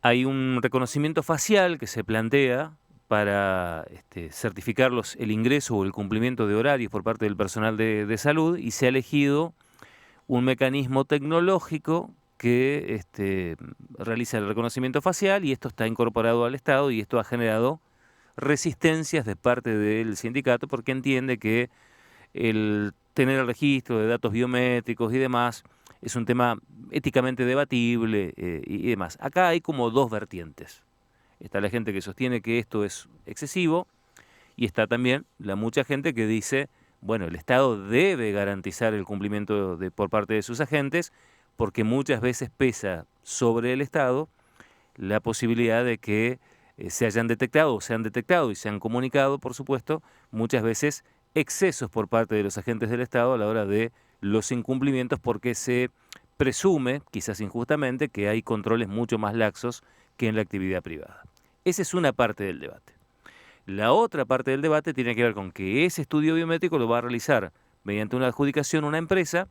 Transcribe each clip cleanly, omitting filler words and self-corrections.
Hay un reconocimiento facial que se plantea para certificar el ingreso o el cumplimiento de horarios por parte del personal de salud, y se ha elegido un mecanismo tecnológico que realiza el reconocimiento facial, y esto está incorporado al Estado, y esto ha generado resistencias de parte del sindicato, porque entiende que el tener el registro de datos biométricos y demás es un tema éticamente debatible, y demás. Acá hay como dos vertientes. Está la gente que sostiene que esto es excesivo, y está también la mucha gente que dice, bueno, el Estado debe garantizar el cumplimiento por parte de sus agentes, porque muchas veces pesa sobre el Estado la posibilidad de que se hayan detectado, o se han detectado y se han comunicado, por supuesto, muchas veces excesos por parte de los agentes del Estado a la hora de los incumplimientos, porque se presume, quizás injustamente, que hay controles mucho más laxos que en la actividad privada. Esa es una parte del debate. La otra parte del debate tiene que ver con que ese estudio biométrico lo va a realizar mediante una adjudicación una empresa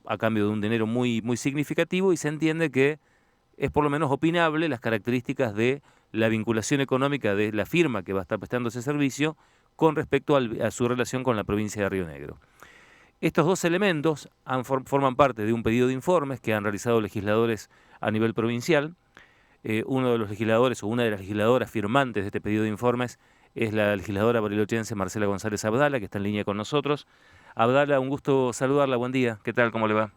a cambio de un dinero muy, muy significativo, y se entiende que es por lo menos opinable las características de la vinculación económica de la firma que va a estar prestando ese servicio con respecto a su relación con la provincia de Río Negro. Estos dos elementos forman parte de un pedido de informes que han realizado legisladores a nivel provincial. Uno de los legisladores, o una de las legisladoras firmantes de este pedido de informes, es la legisladora barilochense Marcela González Abdala, que está en línea con nosotros. Abdala, un gusto saludarla, buen día. ¿Qué tal? ¿Cómo le va?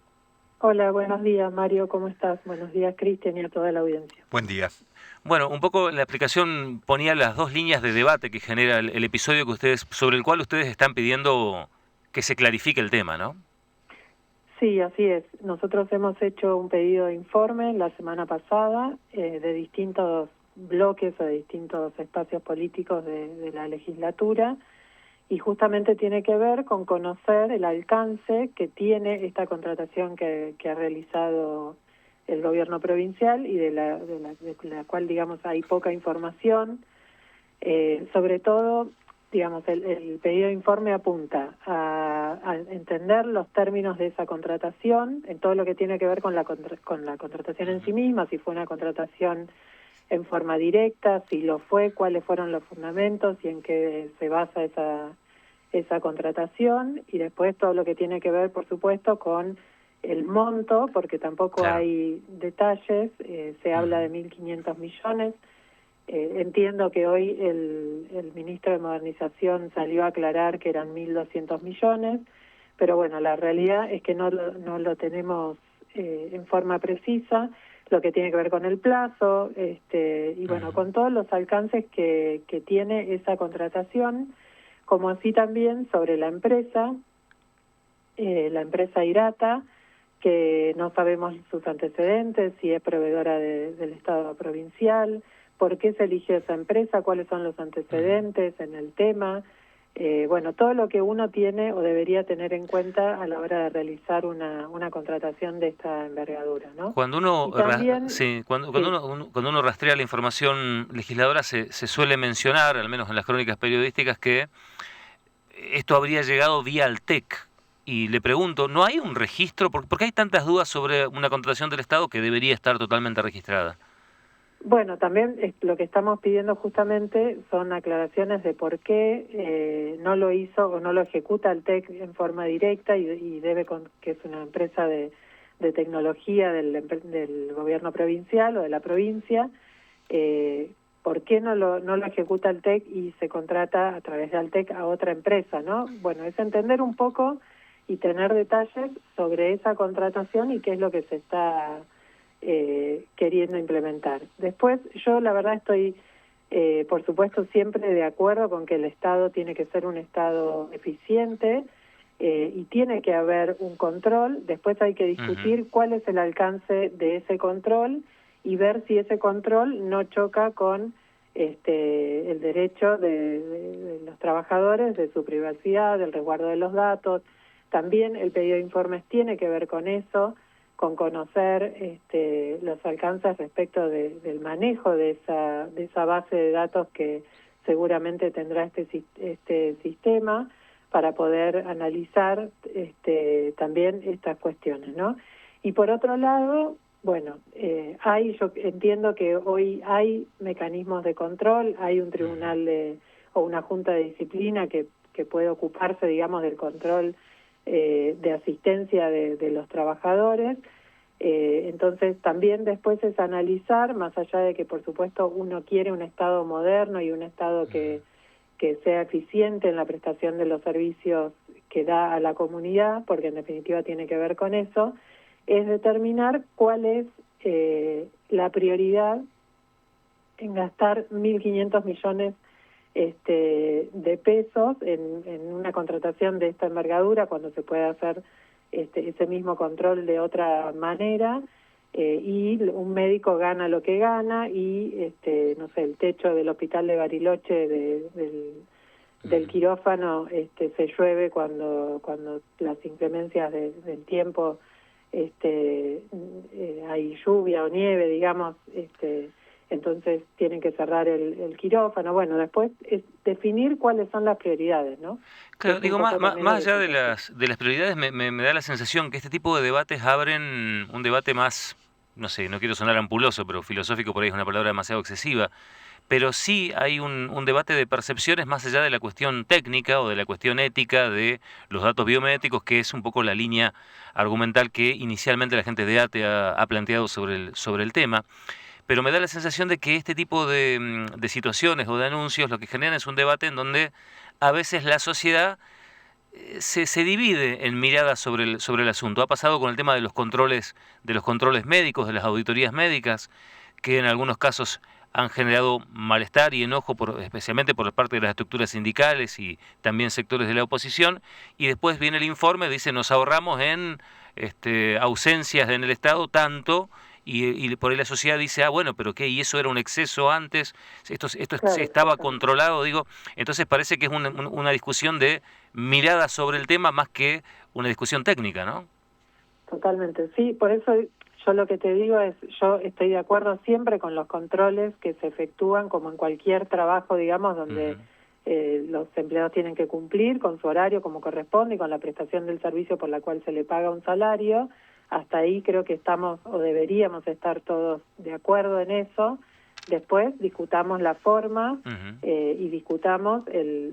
Hola, buenos días, Mario, ¿cómo estás? Buenos días, Cristian, y a toda la audiencia. Buen día. Bueno, un poco la explicación ponía las dos líneas de debate que genera el episodio sobre el cual ustedes están pidiendo que se clarifique el tema, ¿no? Sí, así es. Nosotros hemos hecho un pedido de informe la semana pasada de distintos bloques o de distintos espacios políticos de la legislatura, y justamente tiene que ver con conocer el alcance que tiene esta contratación que ha realizado el gobierno provincial, y de la cual, digamos, hay poca información. Sobre todo, digamos, el pedido de informe apunta a entender los términos de esa contratación, en todo lo que tiene que ver con con la contratación en sí misma, si fue una contratación en forma directa, si lo fue, cuáles fueron los fundamentos y en qué se basa esa contratación, y después todo lo que tiene que ver, por supuesto, con el monto, porque tampoco Claro. hay detalles. Se habla de 1.500 millones. Entiendo que hoy el ministro de Modernización salió a aclarar que eran 1.200 millones, pero bueno, la realidad es que no lo tenemos en forma precisa, lo que tiene que ver con el plazo, y bueno, con todos los alcances que tiene esa contratación, como así también sobre la empresa IRATA, que no sabemos sus antecedentes, si es proveedora del Estado provincial, por qué se eligió esa empresa, cuáles son los antecedentes en el tema. Bueno, todo lo que uno tiene o debería tener en cuenta a la hora de realizar una contratación de esta envergadura, ¿no? Cuando uno, Y también, sí, sí. cuando uno rastrea la información legisladora, se suele mencionar, al menos en las crónicas periodísticas, que esto habría llegado vía Altec. Y le pregunto, ¿no hay un registro? ¿Por qué hay tantas dudas sobre una contratación del Estado que debería estar totalmente registrada? Bueno, también lo que estamos pidiendo justamente son aclaraciones de por qué no lo hizo o no lo ejecuta el TEC en forma directa, y que es una empresa de tecnología del gobierno provincial o de la provincia. ¿Por qué no lo ejecuta el TEC y se contrata a través de Altec a otra empresa, ¿no? Bueno, es entender un poco y tener detalles sobre esa contratación y qué es lo que se está queriendo implementar. Después, yo la verdad estoy, por supuesto, siempre de acuerdo con que el Estado tiene que ser un Estado eficiente, y tiene que haber un control. Después hay que discutir cuál es el alcance de ese control y ver si ese control no choca con el derecho de los trabajadores, de su privacidad, del resguardo de los datos. También el pedido de informes tiene que ver con eso, con conocer los alcances respecto del manejo de esa base de datos que seguramente tendrá este sistema, para poder analizar también estas cuestiones, ¿no? Y por otro lado, Bueno, yo entiendo que hoy hay mecanismos de control, hay un tribunal o una junta de disciplina que puede ocuparse, digamos, del control de asistencia de los trabajadores. Entonces también después es analizar, más allá de que por supuesto uno quiere un Estado moderno y un Estado que sea eficiente en la prestación de los servicios que da a la comunidad, porque en definitiva tiene que ver con eso, es determinar cuál es la prioridad en gastar 1.500 millones de pesos en una contratación de esta envergadura, cuando se puede hacer ese mismo control de otra manera, y un médico gana lo que gana y no sé, el techo del hospital de Bariloche del quirófano se llueve cuando las inclemencias del tiempo, hay lluvia o nieve, digamos, entonces tienen que cerrar el quirófano. Bueno, después es definir cuáles son las prioridades, ¿no? Claro, digo, más allá de las las prioridades, me da la sensación que este tipo de debates abren un debate más, no sé, no quiero sonar ampuloso, pero filosófico por ahí es una palabra demasiado excesiva, pero sí hay un debate de percepciones más allá de la cuestión técnica o de la cuestión ética de los datos biométricos, que es un poco la línea argumental que inicialmente la gente de ATE ha planteado sobre el tema. Pero me da la sensación de que este tipo de situaciones o de anuncios lo que generan es un debate en donde a veces la sociedad se divide en miradas sobre el asunto. Ha pasado con el tema de los controles médicos, de las auditorías médicas, que en algunos casos han generado malestar y enojo, especialmente por parte de las estructuras sindicales y también sectores de la oposición, y después viene el informe, dice nos ahorramos en ausencias en el Estado tanto, y por ahí la sociedad dice, bueno, pero ¿qué? ¿Y eso era un exceso antes? ¿Esto Claro, estaba exactamente. controlado? Digo, entonces parece que es una discusión de mirada sobre el tema más que una discusión técnica, ¿no? Totalmente, sí, por eso yo lo que te digo es, yo estoy de acuerdo siempre con los controles que se efectúan, como en cualquier trabajo, digamos, donde Ujú. los empleados tienen que cumplir con su horario como corresponde y con la prestación del servicio por la cual se le paga un salario. Hasta ahí creo que estamos o deberíamos estar todos de acuerdo en eso. Después discutamos la forma Ujú. y discutamos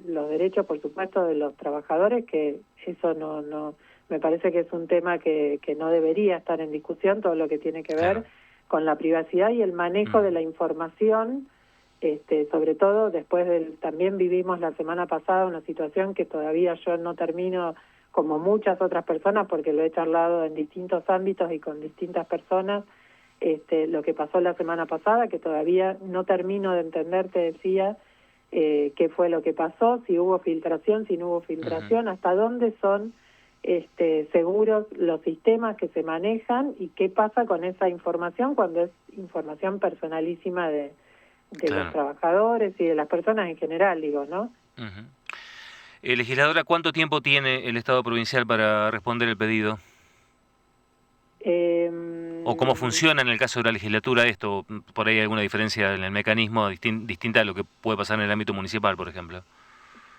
los derechos, por supuesto, de los trabajadores, que eso no me parece que es un tema que no debería estar en discusión, todo lo que tiene que ver Claro. con la privacidad y el manejo de Ujú. la información, sobre todo también vivimos la semana pasada una situación que todavía yo no termino, como muchas otras personas, porque lo he charlado en distintos ámbitos y con distintas personas, lo que pasó la semana pasada, que todavía no termino de entender, te decía, qué fue lo que pasó, si hubo filtración, si no hubo Ujú. filtración, hasta dónde son seguros los sistemas que se manejan y qué pasa con esa información cuando es información personalísima de los Claro. trabajadores y de las personas en general, digo, ¿no? Ujú. Legisladora, ¿cuánto tiempo tiene el Estado provincial para responder el pedido? ¿O cómo Eh, funciona en el caso de la legislatura esto? Por ahí hay alguna diferencia en el mecanismo distinta a lo que puede pasar en el ámbito municipal, por ejemplo.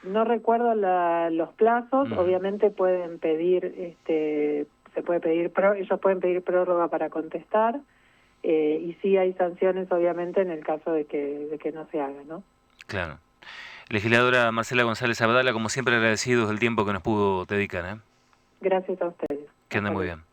no recuerdo los plazos, Ujú. obviamente pueden pedir, se puede pedir, ellos pueden pedir prórroga para contestar, y sí hay sanciones, obviamente, en el caso de que no se haga, ¿no? Claro. Legisladora Marcela González Abdala, como siempre agradecidos del tiempo que nos pudo dedicar, ¿eh? Gracias a ustedes. Que ande Hasta muy luego. bien.